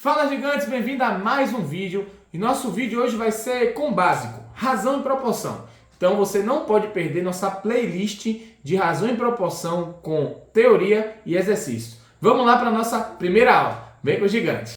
Fala, gigantes, bem-vindo a mais um vídeo. E nosso vídeo hoje vai ser com o básico, razão e proporção. Então você não pode perder nossa playlist de razão e proporção com teoria e exercícios. Vamos lá para a nossa primeira aula. Vem com os gigantes.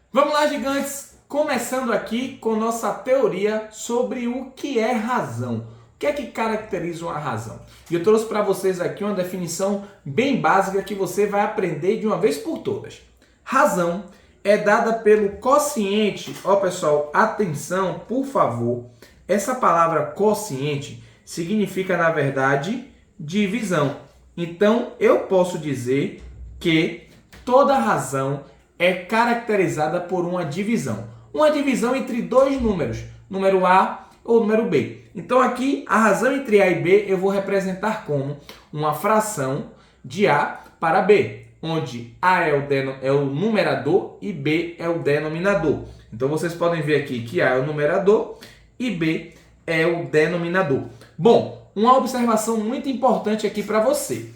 Vamos lá, gigantes, começando aqui com nossa teoria sobre o que é razão. O que é que caracteriza uma razão? E eu trouxe para vocês aqui uma definição bem básica que você vai aprender de uma vez por todas. Razão é dada pelo quociente. Ó, pessoal, atenção, por favor. Essa palavra quociente significa, na verdade, divisão. Então, eu posso dizer que toda razão é caracterizada por uma divisão. Uma divisão entre dois números, número A ou número B. Então aqui, a razão entre A e B eu vou representar como uma fração de A para B, onde A é o numerador e B é o denominador. Então vocês podem ver aqui que A é o numerador e B é o denominador. Bom, uma observação muito importante aqui para você.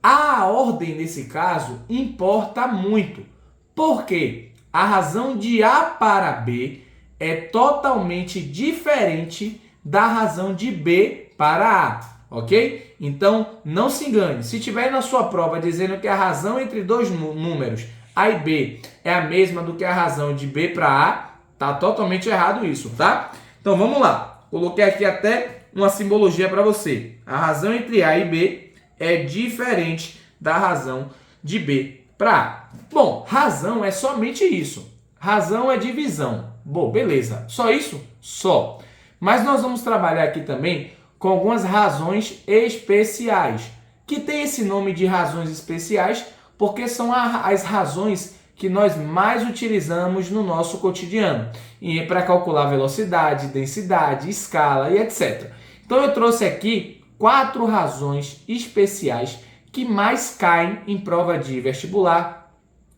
A ordem, nesse caso, importa muito. Por quê? A razão de A para B é totalmente diferente da razão de B para A, ok? Então, não se engane. Se tiver na sua prova dizendo que a razão entre dois números A e B é a mesma do que a razão de B para A, tá totalmente errado isso, tá? Então, vamos lá. Coloquei aqui até uma simbologia para você. A razão entre A e B é diferente da razão de B para A. Bom, razão é somente isso. Razão é divisão. Bom, beleza. Só isso? Só. Mas nós vamos trabalhar aqui também com algumas razões especiais, que tem esse nome de razões especiais porque são as razões que nós mais utilizamos no nosso cotidiano, e para calcular velocidade, densidade, escala e etc. Então eu trouxe aqui 4 razões especiais que mais caem em prova de vestibular,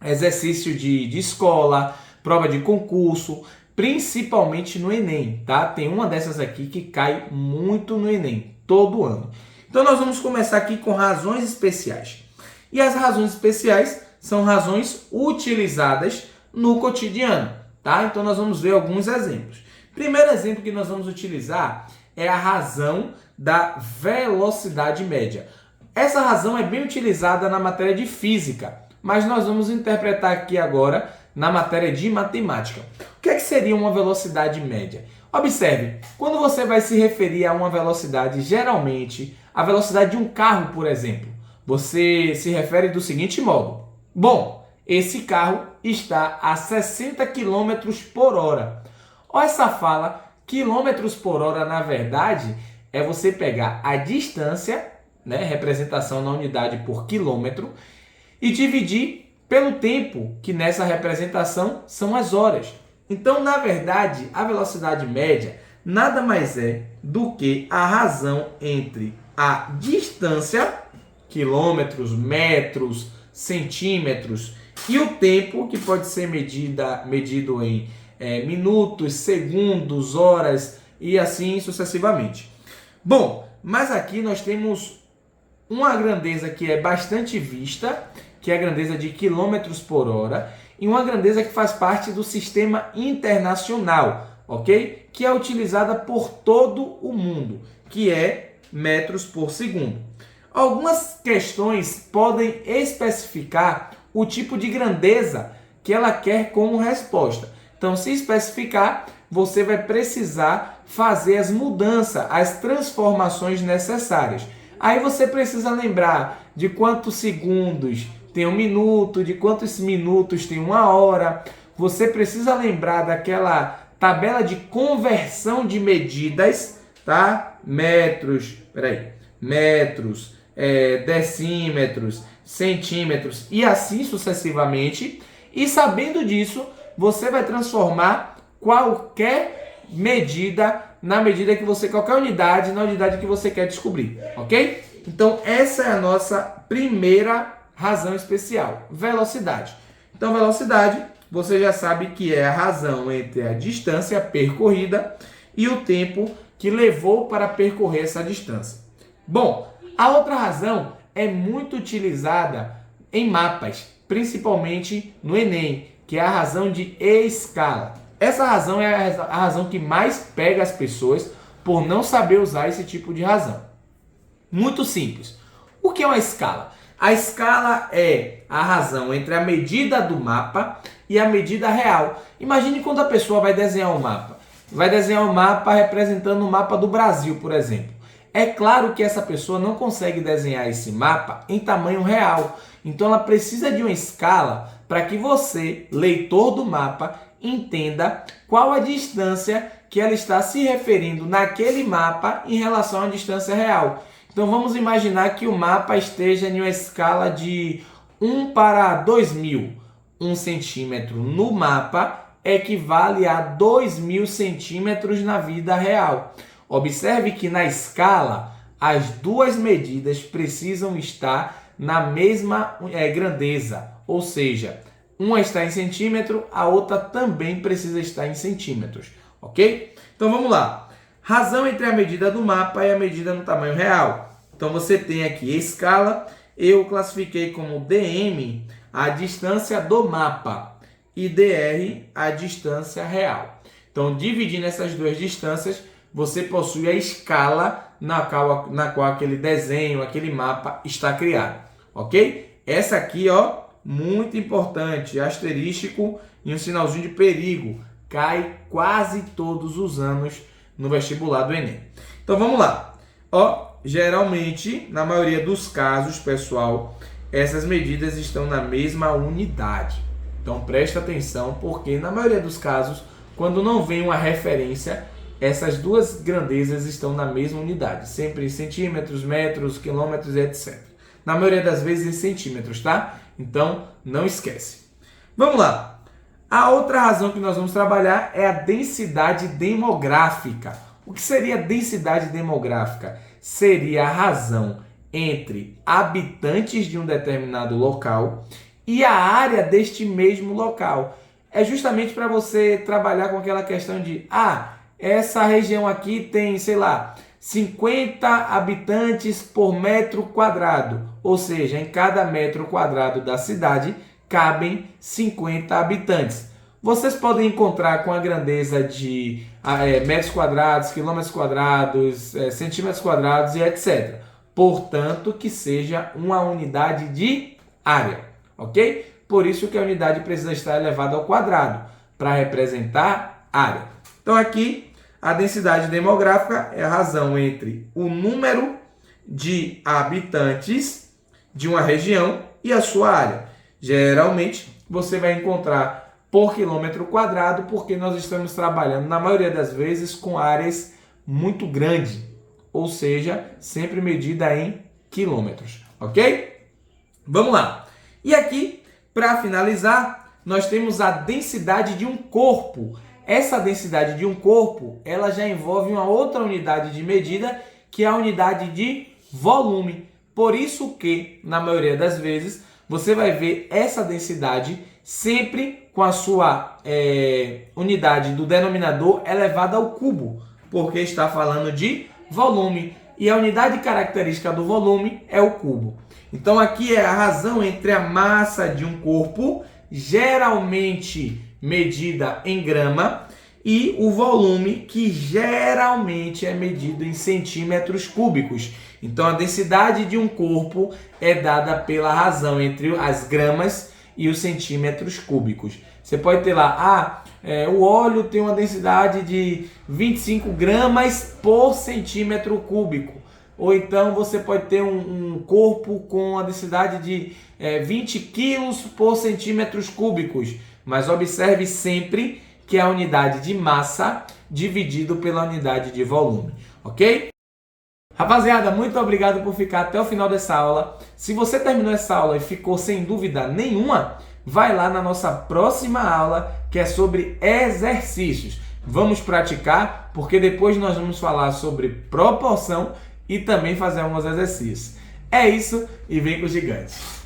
exercício de escola, prova de concurso, principalmente no Enem, tá? Tem uma dessas aqui que cai muito no Enem, todo ano. Então nós vamos começar aqui com razões especiais. E as razões especiais são razões utilizadas no cotidiano, tá? Então nós vamos ver alguns exemplos. Primeiro exemplo que nós vamos utilizar é a razão da velocidade média. Essa razão é bem utilizada na matéria de física, mas nós vamos interpretar aqui agora na matéria de matemática. O que é que seria uma velocidade média? Observe, quando você vai se referir a uma velocidade, geralmente, a velocidade de um carro, por exemplo, você se refere do seguinte modo. Bom, esse carro está a 60 km por hora. Olha essa fala, quilômetros por hora, na verdade, é você pegar a distância, né, representação na unidade por quilômetro, e dividir pelo tempo, que nessa representação são as horas. Então, na verdade, a velocidade média nada mais é do que a razão entre a distância, quilômetros, metros, centímetros, e o tempo, que pode ser medido em minutos, segundos, horas e assim sucessivamente. Bom, mas aqui nós temos uma grandeza que é bastante vista, que é a grandeza de quilômetros por hora, e uma grandeza que faz parte do sistema internacional, ok? Que é utilizada por todo o mundo, que é metros por segundo. Algumas questões podem especificar o tipo de grandeza que ela quer como resposta. Então, se especificar, você vai precisar fazer as mudanças, as transformações necessárias. Aí você precisa lembrar de quantos segundos tem um minuto, de quantos minutos tem uma hora. Você precisa lembrar daquela tabela de conversão de medidas, tá? Metros, decímetros, centímetros e assim sucessivamente. E sabendo disso, você vai transformar qualquer medida qualquer unidade na unidade que você quer descobrir, ok? Então essa é a nossa primeira razão especial, velocidade. Então, velocidade, você já sabe que é a razão entre a distância percorrida e o tempo que levou para percorrer essa distância. Bom, a outra razão é muito utilizada em mapas, principalmente no Enem, que é a razão de escala. Essa razão é a razão que mais pega as pessoas por não saber usar esse tipo de razão. Muito simples. O que é uma escala? A escala é a razão entre a medida do mapa e a medida real. Imagine quando a pessoa vai desenhar um mapa. Vai desenhar um mapa representando o mapa do Brasil, por exemplo. É claro que essa pessoa não consegue desenhar esse mapa em tamanho real. Então ela precisa de uma escala para que você, leitor do mapa, entenda qual a distância que ela está se referindo naquele mapa em relação à distância real. Então vamos imaginar que o mapa esteja em uma escala de 1 para 2000. 1 centímetro no mapa equivale a 2000 centímetros na vida real. Observe que na escala as duas medidas precisam estar na mesma grandeza, ou seja, uma está em centímetro, a outra também precisa estar em centímetros, ok? Então vamos lá. Razão entre a medida do mapa e a medida no tamanho real. Então você tem aqui a escala, eu classifiquei como dm a distância do mapa e dr a distância real. Então dividindo essas duas distâncias, você possui a escala na qual aquele desenho, aquele mapa está criado, ok? Essa aqui, ó, muito importante, asterístico e um sinalzinho de perigo, cai quase todos os anos no vestibular do Enem. Então vamos lá, ó, geralmente, na maioria dos casos, pessoal, essas medidas estão na mesma unidade. Então presta atenção, porque na maioria dos casos, quando não vem uma referência, essas duas grandezas estão na mesma unidade, sempre em centímetros, metros, quilômetros, etc. Na maioria das vezes em centímetros, tá? Então, não esquece. Vamos lá. A outra razão que nós vamos trabalhar é a densidade demográfica. O que seria a densidade demográfica? Seria a razão entre habitantes de um determinado local e a área deste mesmo local. É justamente para você trabalhar com aquela questão de essa região aqui tem, sei lá, 50 habitantes por metro quadrado. Ou seja, em cada metro quadrado da cidade cabem 50 habitantes. Vocês podem encontrar com a grandeza de metros quadrados, quilômetros quadrados, centímetros quadrados e etc. Portanto, que seja uma unidade de área, ok? Por isso que a unidade precisa estar elevada ao quadrado, para representar área. Então aqui, a densidade demográfica é a razão entre o número de habitantes de uma região e a sua área. Geralmente, você vai encontrar por quilômetro quadrado, porque nós estamos trabalhando, na maioria das vezes, com áreas muito grandes, ou seja, sempre medida em quilômetros, ok? Vamos lá. E aqui, para finalizar, nós temos a densidade de um corpo. Essa densidade de um corpo, ela já envolve uma outra unidade de medida, que é a unidade de volume. Por isso que, na maioria das vezes, você vai ver essa densidade sempre com a sua unidade do denominador elevada ao cubo, porque está falando de volume. E a unidade característica do volume é o cubo. Então aqui é a razão entre a massa de um corpo, geralmente medida em grama, e o volume, que geralmente é medido em centímetros cúbicos. Então a densidade de um corpo é dada pela razão entre as gramas e os centímetros cúbicos. Você pode ter lá, o óleo tem uma densidade de 25 gramas por centímetro cúbico. Ou então você pode ter um corpo com a densidade de 20 quilos por centímetros cúbicos. Mas observe sempre que é a unidade de massa dividido pela unidade de volume, ok? Rapaziada, muito obrigado por ficar até o final dessa aula. Se você terminou essa aula e ficou sem dúvida nenhuma, vai lá na nossa próxima aula, que é sobre exercícios. Vamos praticar, porque depois nós vamos falar sobre proporção e também fazer alguns exercícios. É isso e vem com os gigantes!